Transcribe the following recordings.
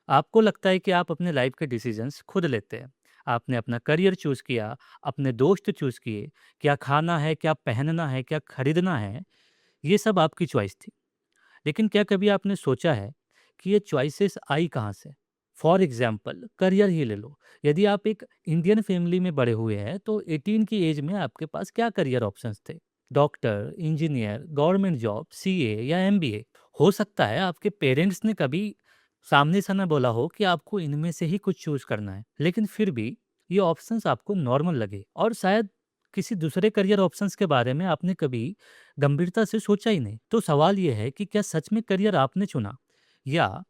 आपको लगता है कि आप अपने लाइफ के डिसीजंस खुद लेते हैं। आपने अपना करियर चूज़ किया, अपने दोस्त चूज़ किए, क्या खाना है, क्या पहनना है, क्या खरीदना है, ये सब आपकी चॉइस थी। लेकिन क्या कभी आपने सोचा है कि ये चॉइसेस आई कहाँ से? फॉर एग्ज़ाम्पल करियर ही ले लो। यदि आप एक इंडियन फैमिली में बड़े हुए हैं, तो 18 की एज में आपके पास क्या करियर ऑप्शंस थे? Doctor, engineer, government job, CA या एमबीए। हो सकता है आपके पेरेंट्स ने कभी सामने से ना बोला हो कि आपको इनमें से ही कुछ चूज़ करना है, लेकिन फिर भी ये ऑप्शंस आपको नॉर्मल लगे और शायद किसी दूसरे करियर ऑप्शंस के बारे में आपने कभी गंभीरता से सोचा ही नहीं। तो सवाल ये है कि क्या सच में करियर आपने चुना या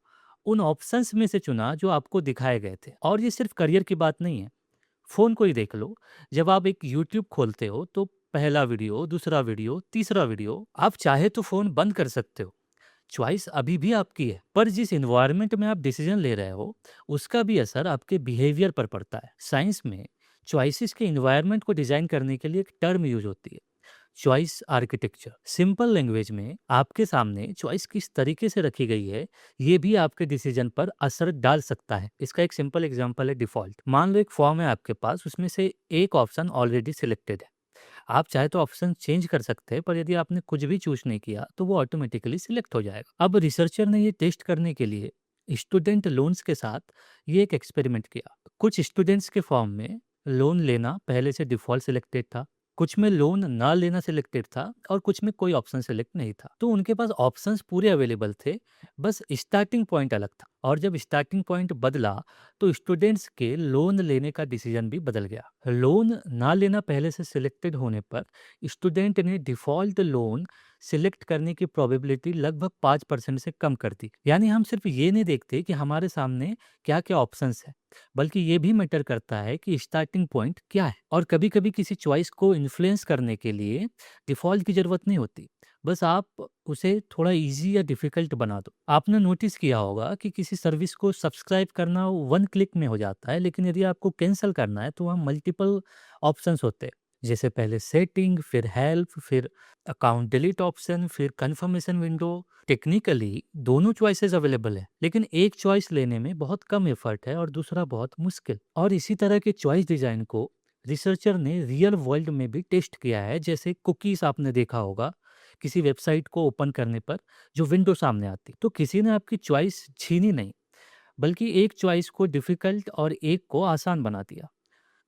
उन ऑप्शंस में से चुना जो आपको दिखाए गए थे? और ये सिर्फ करियर की बात नहीं है, फ़ोन को ही देख लो। जब आप एक यूट्यूब खोलते हो तो पहला वीडियो, दूसरा वीडियो, तीसरा वीडियो, आप चाहे तो फ़ोन बंद कर सकते हो। चॉइस अभी भी आपकी है, पर जिस एनवायरनमेंट में आप डिसीजन ले रहे हो, उसका भी असर आपके बिहेवियर पर पड़ता है। साइंस में चॉइसेस के एनवायरनमेंट को डिजाइन करने के लिए एक टर्म यूज होती है, चॉइस आर्किटेक्चर। सिंपल लैंग्वेज में आपके सामने चॉइस किस तरीके से रखी गई है, ये भी आपके डिसीजन पर असर डाल सकता है। इसका एक सिंपल एग्जांपल है डिफॉल्ट। मान लो एक फॉर्म है आपके पास, उसमें से एक ऑप्शन ऑलरेडी सिलेक्टेड है। आप चाहे तो ऑप्शन चेंज कर सकते हैं, पर यदि आपने कुछ भी चूज नहीं किया तो वो ऑटोमेटिकली सिलेक्ट हो जाएगा। अब रिसर्चर ने ये टेस्ट करने के लिए स्टूडेंट लोन्स के साथ ये एक एक्सपेरिमेंट किया। कुछ स्टूडेंट्स के फॉर्म में लोन लेना पहले से डिफॉल्ट सिलेक्टेड था, कुछ में लोन ना लेना सिलेक्टेड था और कुछ में कोई ऑप्शन सिलेक्ट नहीं था। तो उनके पास ऑप्शंस पूरे अवेलेबल थे, बस स्टार्टिंग पॉइंट अलग था। और जब स्टार्टिंग पॉइंट बदला तो स्टूडेंट्स के लोन लेने का डिसीजन भी बदल गया। लोन ना लेना पहले से सिलेक्टेड होने पर स्टूडेंट ने डिफॉल्ट लोन सिलेक्ट करने की प्रोबेबिलिटी लगभग 5% से कम कर दी। यानी हम सिर्फ ये नहीं देखते कि हमारे सामने क्या क्या ऑप्शंस है, बल्कि ये भी मैटर करता है कि स्टार्टिंग पॉइंट क्या है। और कभी कभी किसी चॉइस को इन्फ्लुएंस करने के लिए डिफॉल्ट की जरूरत नहीं होती, बस आप उसे थोड़ा इजी या डिफिकल्ट बना दो। आपने नोटिस किया होगा कि किसी सर्विस को सब्सक्राइब करना वन क्लिक में हो जाता है, लेकिन यदि आपको कैंसिल करना है तो वहाँ मल्टीपल ऑप्शंस होते हैं। जैसे पहले सेटिंग, फिर हेल्प, फिर अकाउंट डिलीट ऑप्शन, फिर कंफर्मेशन विंडो। टेक्निकली दोनों चॉइसेस अवेलेबल है, लेकिन एक चॉइस लेने में बहुत कम एफर्ट है और दूसरा बहुत मुश्किल। और इसी तरह के चॉइस डिजाइन को रिसर्चर ने रियल वर्ल्ड में भी टेस्ट किया है। जैसे कुकीज आपने देखा होगा किसी वेबसाइट को ओपन करने पर जो विंडो सामने आती, तो किसी ने आपकी चॉइस छीनी नहीं, बल्कि एक चॉइस को डिफिकल्ट और एक को आसान बना दिया।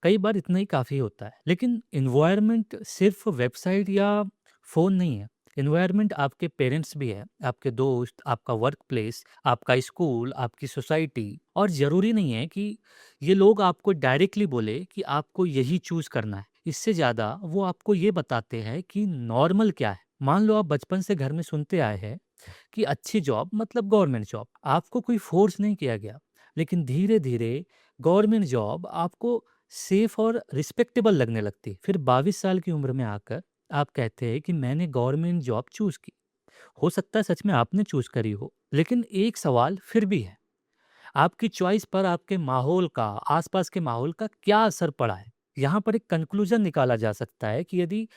कई बार इतना ही काफ़ी होता है। लेकिन एनवायरनमेंट सिर्फ वेबसाइट या फ़ोन नहीं है। एनवायरनमेंट आपके पेरेंट्स भी है, आपके दोस्त, आपका वर्क प्लेस, आपका स्कूल, आपकी सोसाइटी। और ज़रूरी नहीं है कि ये लोग आपको डायरेक्टली बोले कि आपको यही चूज़ करना है। इससे ज़्यादा वो आपको ये बताते हैं कि नॉर्मल क्या है। मान लो आप बचपन से घर में सुनते आए हैं कि अच्छी जॉब मतलब गवर्नमेंट जॉब। आपको कोई फोर्स नहीं किया गया, लेकिन धीरे धीरे गवर्नमेंट जॉब आपको सेफ और रिस्पेक्टेबल लगने लगती। फिर 22 साल की उम्र में आकर आप कहते हैं कि मैंने गवर्नमेंट जॉब चूज की। हो सकता है सच में आपने चूज करी हो, लेकिन एक सवाल फिर भी है, आपकी चॉइस पर आपके माहौल का, आसपास के माहौल का क्या असर पड़ा है? यहाँ पर एक कंक्लूजन निकाला जा सकता है कि यदि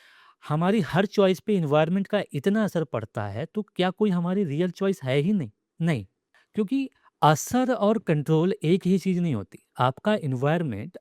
हमारी हर चॉइस पे इन्वायरमेंट का इतना असर पड़ता है, तो क्या कोई हमारी रियल चॉइस है ही नहीं? नहीं, क्योंकि असर और कंट्रोल एक ही चीज़ नहीं होती। आपका इन्वायरमेंट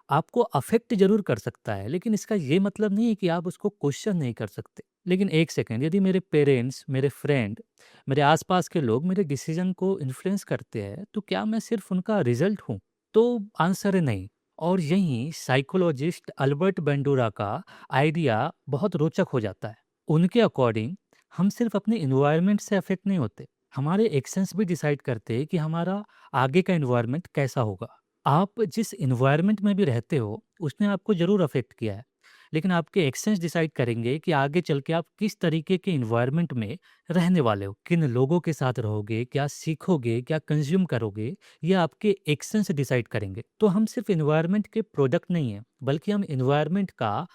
आपको अफ़ेक्ट ज़रूर कर सकता है, लेकिन इसका ये मतलब नहीं है कि आप उसको क्वेश्चन नहीं कर सकते। लेकिन एक सेकंड, यदि मेरे पेरेंट्स, मेरे फ्रेंड, मेरे आसपास के लोग मेरे डिसीज़न को इन्फ्लुएंस करते हैं, तो क्या मैं सिर्फ़ उनका रिज़ल्ट हूँ? तो आंसर है नहीं। और यहीं साइकोलॉजिस्ट अल्बर्ट बेंडूरा का आइडिया बहुत रोचक हो जाता है। उनके अकॉर्डिंग हम सिर्फ़ अपने एनवायरनमेंट से अफ़ेक्ट नहीं होते, हमारे एक्शंस भी डिसाइड करते हैं कि हमारा आगे का एनवायरनमेंट कैसा होगा। आप जिस एनवायरनमेंट में भी रहते हो, उसने आपको ज़रूर अफ़ेक्ट किया है, लेकिन आपके एक्शंस डिसाइड करेंगे कि आगे चल के आप किस तरीके के एनवायरनमेंट में रहने वाले हो, किन लोगों के साथ रहोगे, क्या सीखोगे, क्या कंज़्यूम करोगे, ये आपके एक्शंस डिसाइड करेंगे। तो हम सिर्फ एनवायरनमेंट के प्रोडक्ट नहीं हैं, बल्कि हम एनवायरनमेंट का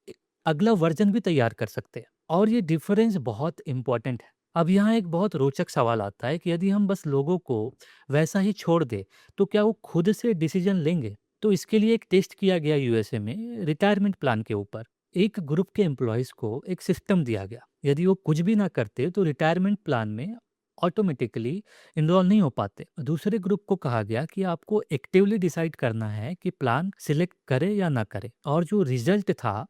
ए अगला वर्ज़न भी तैयार कर सकते हैं। और ये डिफ़रेंस बहुत इम्पोर्टेंट है। अब यहाँ एक बहुत रोचक सवाल आता है कि यदि हम बस लोगों को वैसा ही छोड़ दें, तो क्या वो खुद से डिसीजन लेंगे? तो इसके लिए एक टेस्ट किया गया यूएसए में रिटायरमेंट प्लान के ऊपर। एक ग्रुप के एम्प्लॉयज़ को एक सिस्टम दिया गया। यदि वो कुछ भी ना करते तो रिटायरमेंट प्लान में ऑटोमेटिकली इनरोल नहीं हो पाते। दूसरे ग्रुप को कहा गया कि आपको एक्टिवली डिसाइड करना है कि प्लान सिलेक्ट करें या ना करें, और जो रिजल्ट था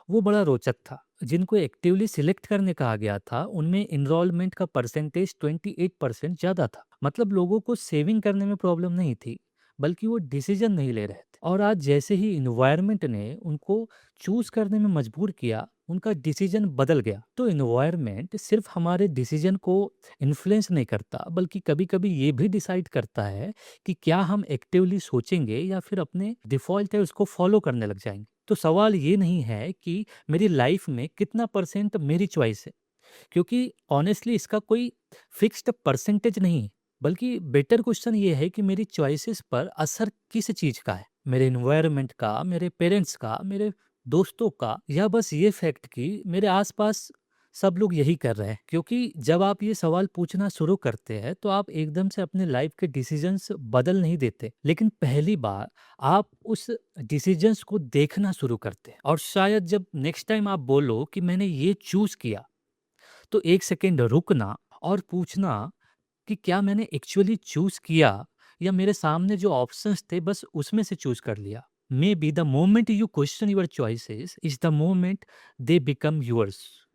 वो बड़ा रोचक था। जिनको एक्टिवली सिलेक्ट करने कहा गया था उनमें इनरोलमेंट का परसेंटेज 28% ज़्यादा था। मतलब लोगों को सेविंग करने में प्रॉब्लम नहीं थी, बल्कि वो डिसीजन नहीं ले रहे थे। और आज जैसे ही इन्वायरमेंट ने उनको चूज करने में मजबूर किया, उनका डिसीजन बदल गया। तो इन्वायरमेंट सिर्फ हमारे डिसीजन को इन्फ्लुएंस नहीं करता, बल्कि कभी-कभी ये भी डिसाइड करता है कि क्या हम एक्टिवली सोचेंगे या फिर अपने डिफ़ॉल्ट है उसको फॉलो करने लग जाएँगे। तो सवाल ये नहीं है कि मेरी लाइफ में कितना परसेंट मेरी चॉइस है, क्योंकि ऑनेस्टली इसका कोई फिक्स्ड परसेंटेज नहीं है, बल्कि बेटर क्वेश्चन ये है कि मेरी चॉइसेस पर असर किस चीज़ का है? मेरे एनवायरनमेंट का, मेरे पेरेंट्स का, मेरे दोस्तों का, या बस ये फैक्ट कि मेरे आसपास सब लोग यही कर रहे हैं? क्योंकि जब आप ये सवाल पूछना शुरू करते हैं तो आप एकदम से अपने लाइफ के डिसीजंस बदल नहीं देते, लेकिन पहली बार आप उस डिसीजंस को देखना शुरू करते हैं। और शायद जब नेक्स्ट टाइम आप बोलो कि मैंने ये चूज किया, तो 1 सेकंड रुकना और पूछना कि क्या मैंने एक्चुअली चूज़ किया, या मेरे सामने जो ऑप्शंस थे बस उसमें से चूज़ कर लिया। May be the moment you question your choices is the moment they become yours.